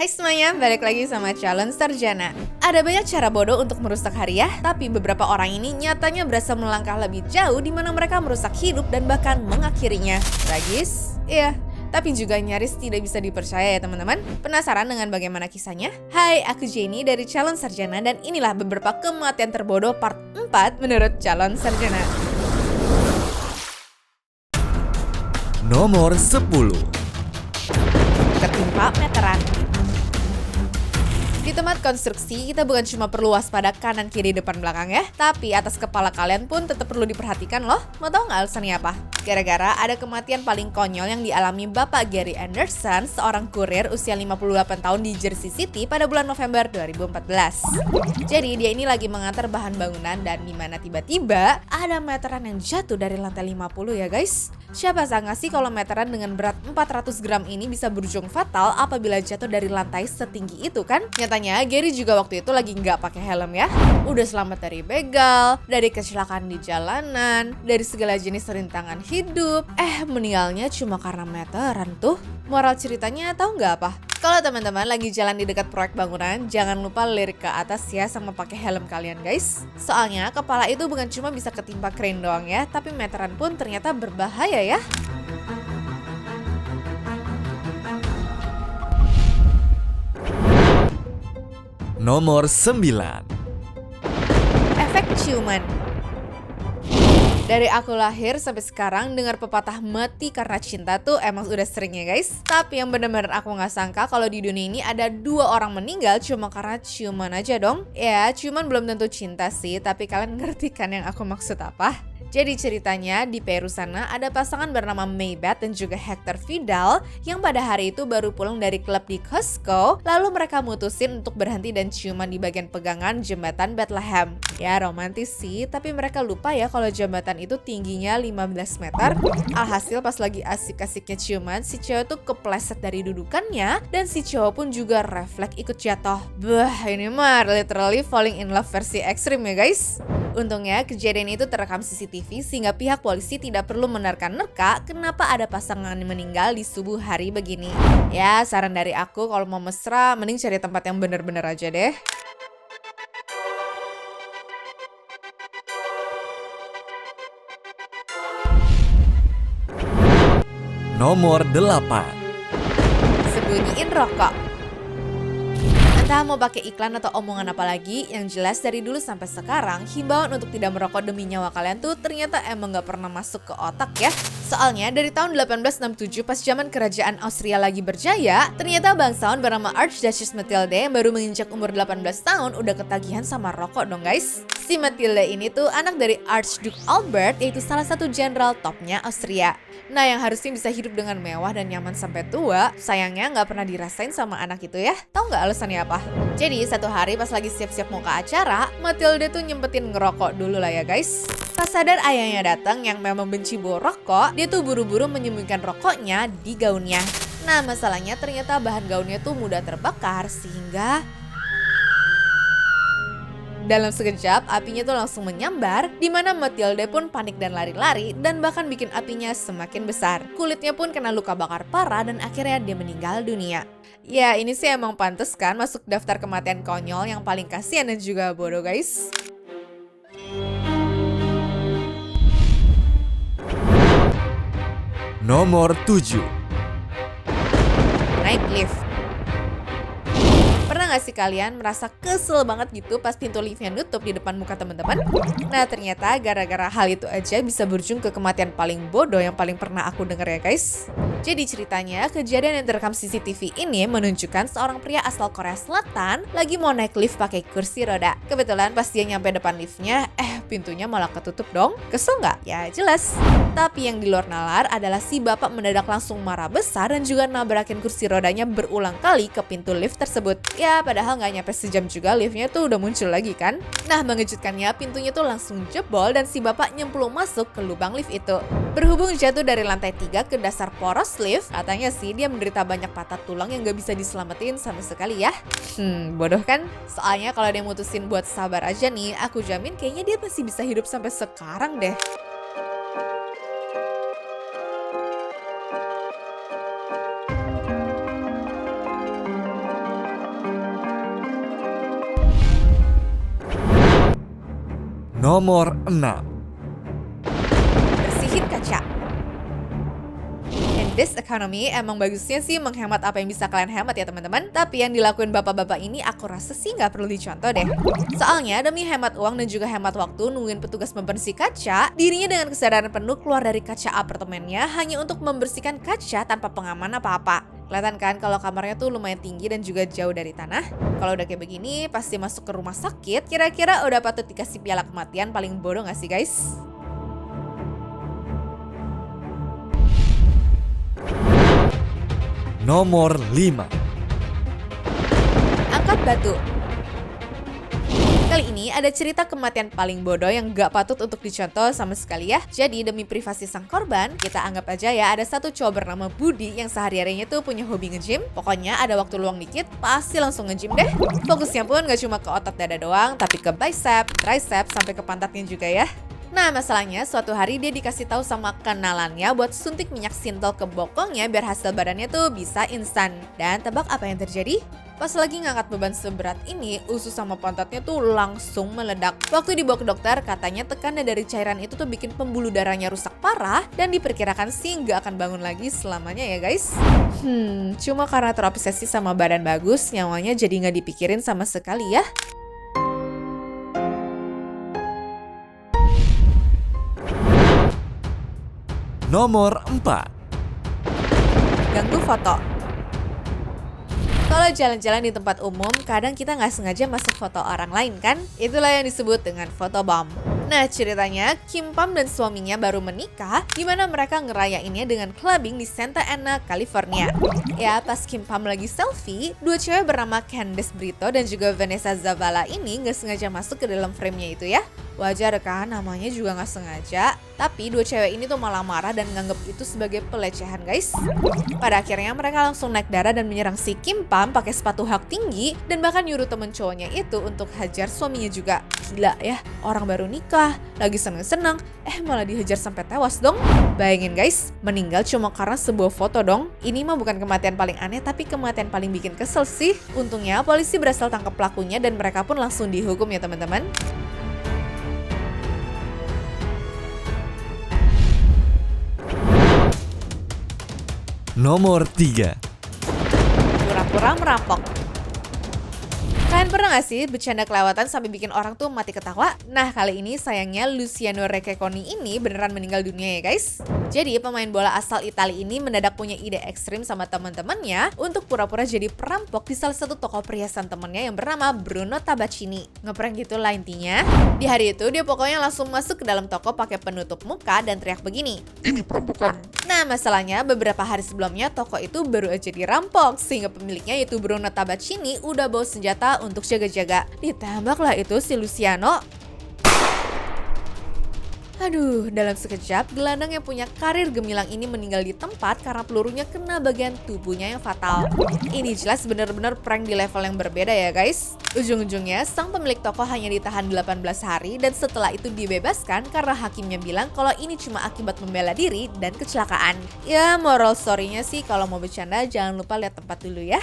Hai semuanya, balik lagi sama Calon Sarjana. Ada banyak cara bodoh untuk merusak hari ya, tapi beberapa orang ini nyatanya berasa melangkah lebih jauh di mana mereka merusak hidup dan bahkan mengakhirinya. Tragis? Iya. Tapi juga nyaris tidak bisa dipercaya ya teman-teman. Penasaran dengan bagaimana kisahnya? Hai, aku Jenny dari Calon Sarjana dan inilah beberapa kematian terbodoh part 4 menurut Calon Sarjana. Nomor 10. Tertimpa meteran. Di tempat konstruksi, kita bukan cuma perlu waspada kanan, kiri, depan, belakang ya, tapi atas kepala kalian pun tetap perlu diperhatikan loh. Mau tahu nggak alasannya apa? Gara-gara ada kematian paling konyol yang dialami Bapak Gary Anderson, seorang kurir usia 58 tahun di Jersey City pada bulan November 2014. Jadi dia ini lagi mengantar bahan bangunan dan dimana tiba-tiba ada meteran yang jatuh dari lantai 50 ya guys. Siapa sangka sih kalau meteran dengan berat 400 gram ini bisa berujung fatal apabila jatuh dari lantai setinggi itu kan? Nyatanya Gary juga waktu itu lagi nggak pakai helm ya. Udah selamat dari begal, dari kecelakaan di jalanan, dari segala jenis rintangan hidup. Meninggalnya cuma karena meteran tuh. Moral ceritanya tahu nggak apa? Kalau teman-teman lagi jalan di dekat proyek bangunan, jangan lupa lirik ke atas ya sama pakai helm kalian guys. Soalnya kepala itu bukan cuma bisa ketimpa crane doang ya, tapi meteran pun ternyata berbahaya ya. Nomor 9. Efek ciuman. Dari aku lahir sampai sekarang dengar pepatah mati karena cinta tuh emang udah sering ya guys. Tapi yang bener-bener aku gak sangka kalau di dunia ini ada 2 orang meninggal cuma karena ciuman aja dong. Ya ciuman belum tentu cinta sih, tapi kalian ngerti kan yang aku maksud apa? Jadi ceritanya di Peru sana ada pasangan bernama Maybeth dan juga Hector Vidal yang pada hari itu baru pulang dari klub di Costco. Lalu mereka mutusin untuk berhenti dan ciuman di bagian pegangan jembatan Bethlehem. Ya romantis sih, tapi mereka lupa ya kalau jembatan itu tingginya 15 meter. Alhasil pas lagi asik-asiknya ciuman, si cewek tuh kepleset dari dudukannya dan si cowok pun juga refleks ikut jatuh. Bah, ini mah literally falling in love versi ekstrim ya guys. Untungnya kejadian itu terekam CCTV sehingga pihak polisi tidak perlu menerka-nerka kenapa ada pasangan meninggal di subuh hari begini. Ya saran dari aku kalau mau mesra mending cari tempat yang bener-bener aja deh. Nomor 8. Sembunyiin rokok. Entah mau pakai iklan atau omongan apa lagi, yang jelas dari dulu sampai sekarang, himbauan untuk tidak merokok demi nyawa kalian tuh ternyata emang gak pernah masuk ke otak ya. Soalnya dari tahun 1867 pas zaman kerajaan Austria lagi berjaya, ternyata bangsawan bernama Archduchess Matilde yang baru menginjak umur 18 tahun udah ketagihan sama rokok dong guys. Si Matilde ini tuh anak dari Archduke Albert, yaitu salah satu jenderal topnya Austria. Nah yang harusnya bisa hidup dengan mewah dan nyaman sampai tua, sayangnya nggak pernah dirasain sama anak itu ya. Tahu nggak alasannya apa? Jadi satu hari pas lagi siap-siap mau ke acara, Matilde tuh nyempetin ngerokok dulu lah ya guys. Pas sadar ayahnya datang yang memang benci bau rokok, dia tuh buru-buru menyembunyikan rokoknya di gaunnya. Nah masalahnya ternyata bahan gaunnya tuh mudah terbakar sehingga dalam sekejap, apinya tuh langsung menyambar, di mana Matilde pun panik dan lari-lari, dan bahkan bikin apinya semakin besar. Kulitnya pun kena luka bakar parah, dan akhirnya dia meninggal dunia. Ya, ini sih emang pantes kan masuk daftar kematian konyol yang paling kasihan dan juga bodoh guys. Nomor 7. Naik lift. Pernah gak sih kalian merasa kesel banget gitu pas pintu liftnya nutup di depan muka teman-teman? Nah ternyata gara-gara hal itu aja bisa berujung ke kematian paling bodoh yang paling pernah aku denger ya guys. Jadi ceritanya kejadian yang terekam CCTV ini menunjukkan seorang pria asal Korea Selatan lagi mau naik lift pakai kursi roda. Kebetulan pas dia nyampe depan liftnya, pintunya malah ketutup dong. Kesel nggak? Ya jelas. Tapi yang di luar nalar adalah si bapak mendadak langsung marah besar dan juga nabrakin kursi rodanya berulang kali ke pintu lift tersebut. Ya padahal nggak nyampe sejam juga liftnya tuh udah muncul lagi kan. Nah mengejutkannya pintunya tuh langsung jebol dan si bapak nyemplung masuk ke lubang lift itu. Berhubung jatuh dari lantai 3 ke dasar poros lift, katanya sih dia menderita banyak patah tulang yang gak bisa diselamatin sama sekali ya. Bodoh kan? Soalnya kalau dia mutusin buat sabar aja nih, aku jamin kayaknya dia masih bisa hidup sampai sekarang deh. Nomor 6. Bersihin kaca. In this economy, emang bagusnya sih menghemat apa yang bisa kalian hemat ya teman-teman. Tapi yang dilakuin bapak-bapak ini aku rasa sih nggak perlu dicontoh deh. Soalnya demi hemat uang dan juga hemat waktu nungguin petugas membersih kaca, dirinya dengan kesadaran penuh keluar dari kaca apartemennya hanya untuk membersihkan kaca tanpa pengaman apa-apa. Kelihatan kan kalau kamarnya tuh lumayan tinggi dan juga jauh dari tanah. Kalau udah kayak begini, pasti masuk ke rumah sakit. Kira-kira udah patut dikasih piala kematian paling bodoh gak sih guys? Nomor 5. Angkat batu. Kali ini ada cerita kematian paling bodoh yang gak patut untuk dicontoh sama sekali ya. Jadi demi privasi sang korban, kita anggap aja ya ada satu cowok bernama Budi yang sehari-harinya tuh punya hobi nge-gym. Pokoknya ada waktu luang dikit, pasti langsung nge-gym deh. Fokusnya pun gak cuma ke otot dada doang, tapi ke bicep, tricep, sampai ke pantatnya juga ya. Nah masalahnya suatu hari dia dikasih tahu sama kenalannya buat suntik minyak sintol ke bokongnya biar hasil badannya tuh bisa instan. Dan tebak apa yang terjadi? Pas lagi ngangkat beban seberat ini, usus sama pantatnya tuh langsung meledak. Waktu dibawa ke dokter, katanya tekanan dari cairan itu tuh bikin pembuluh darahnya rusak parah dan diperkirakan sih nggak akan bangun lagi selamanya ya guys. Cuma karena terobsesi sama badan bagus, nyawanya jadi nggak dipikirin sama sekali ya. Nomor 4. Ganggu foto. Kalau jalan-jalan di tempat umum, kadang kita nggak sengaja masuk foto orang lain kan? Itulah yang disebut dengan photobomb. Nah ceritanya, Kim Pam dan suaminya baru menikah, dimana mereka ngerayainnya dengan clubbing di Santa Ana, California. Ya pas Kim Pam lagi selfie, dua cewek bernama Candice Brito dan juga Vanessa Zavala ini nggak sengaja masuk ke dalam frame-nya itu ya. Wajar kan, namanya juga nggak sengaja. Tapi dua cewek ini tuh malah marah dan nganggep itu sebagai pelecehan guys. Pada akhirnya mereka langsung naik darah dan menyerang si Kim Pam pakai sepatu hak tinggi dan bahkan nyuruh temen cowoknya itu untuk hajar suaminya juga. Gila ya, orang baru nikah, lagi seneng-seneng, malah dihajar sampai tewas dong. Bayangin guys, meninggal cuma karena sebuah foto dong. Ini mah bukan kematian paling aneh tapi kematian paling bikin kesel sih. Untungnya polisi berhasil tangkap pelakunya dan mereka pun langsung dihukum ya teman-teman. Nomor 3. Pura-pura merampok. Kalian pernah gak sih bercanda kelewatan sampai bikin orang tuh mati ketawa? Nah kali ini sayangnya Luciano Recchiaconi ini beneran meninggal dunia ya guys. Jadi pemain bola asal Italia ini mendadak punya ide ekstrim sama teman-temannya untuk pura-pura jadi perampok di salah satu toko perhiasan temennya yang bernama Bruno Tabacchini. Ngeprank gitu lah intinya. Di hari itu dia pokoknya langsung masuk ke dalam toko pakai penutup muka dan teriak begini, "Ini perampokan." Nah masalahnya beberapa hari sebelumnya toko itu baru aja dirampok sehingga pemiliknya yaitu Bruno Tabacchini udah bawa senjata untuk jaga-jaga. Ditembaklah itu si Luciano. Aduh, dalam sekejap, gelandang yang punya karir gemilang ini meninggal di tempat karena pelurunya kena bagian tubuhnya yang fatal. Ini jelas bener-bener prank di level yang berbeda ya guys. Ujung-ujungnya, sang pemilik toko hanya ditahan 18 hari dan setelah itu dibebaskan karena hakimnya bilang kalau ini cuma akibat membela diri dan kecelakaan. Ya, moral story-nya sih kalau mau bercanda jangan lupa lihat tempat dulu ya.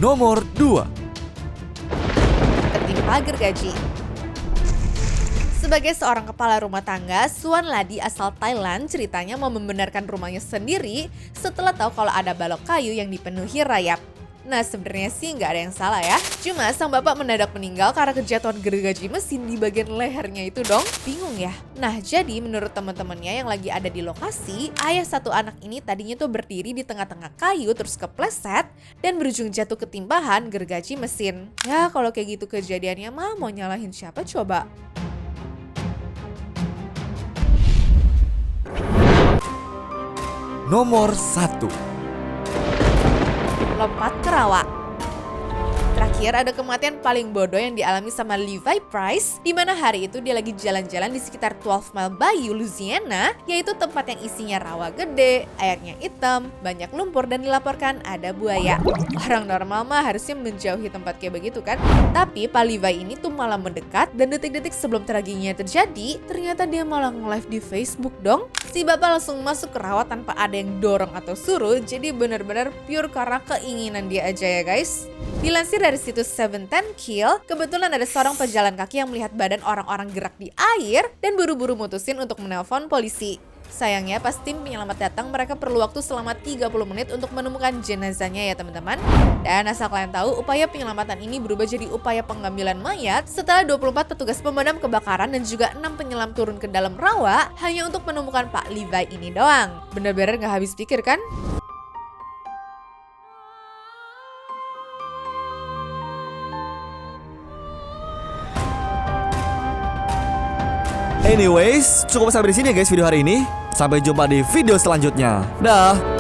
Nomor 2. Tertimpa gergaji. Sebagai seorang kepala rumah tangga, Suan Ladi asal Thailand ceritanya mau membenarkan rumahnya sendiri setelah tahu kalau ada balok kayu yang dipenuhi rayap. Nah sebenarnya sih nggak ada yang salah ya. Cuma sang bapak mendadak meninggal karena kejatuhan gergaji mesin di bagian lehernya itu dong. Bingung ya? Nah jadi menurut teman-temannya yang lagi ada di lokasi, ayah satu anak ini tadinya tuh berdiri di tengah-tengah kayu terus kepleset dan berujung jatuh ketimpahan gergaji mesin. Ya kalau kayak gitu kejadiannya mah mau nyalahin siapa coba? Nomor 1. Lompat ke rawa. Terakhir ada kematian paling bodoh yang dialami sama Levi Price, di mana hari itu dia lagi jalan-jalan di sekitar 12 Mile Bayou, Louisiana, yaitu tempat yang isinya rawa gede, airnya hitam, banyak lumpur dan dilaporkan ada buaya. Orang normal mah harusnya menjauhi tempat kayak begitu kan? Tapi Pak Levi ini tuh malah mendekat dan detik-detik sebelum tragedinya terjadi, ternyata dia malah nge-live di Facebook dong. Si bapak langsung masuk ke rawa tanpa ada yang dorong atau suruh, jadi benar-benar pure karena keinginan dia aja ya guys. Dilansir dari situs 710 Kill, kebetulan ada seorang pejalan kaki yang melihat badan orang-orang gerak di air dan buru-buru mutusin untuk menelpon polisi. Sayangnya pas tim penyelamat datang, mereka perlu waktu selama 30 menit untuk menemukan jenazahnya ya teman-teman. Dan asal kalian tahu, upaya penyelamatan ini berubah jadi upaya pengambilan mayat setelah 24 petugas pemadam kebakaran dan juga 6 penyelam turun ke dalam rawa hanya untuk menemukan Pak Levi ini doang. Bener-bener gak habis pikir kan? Anyways, cukup sampai di sini ya guys video hari ini. Sampai jumpa di video selanjutnya. Dah.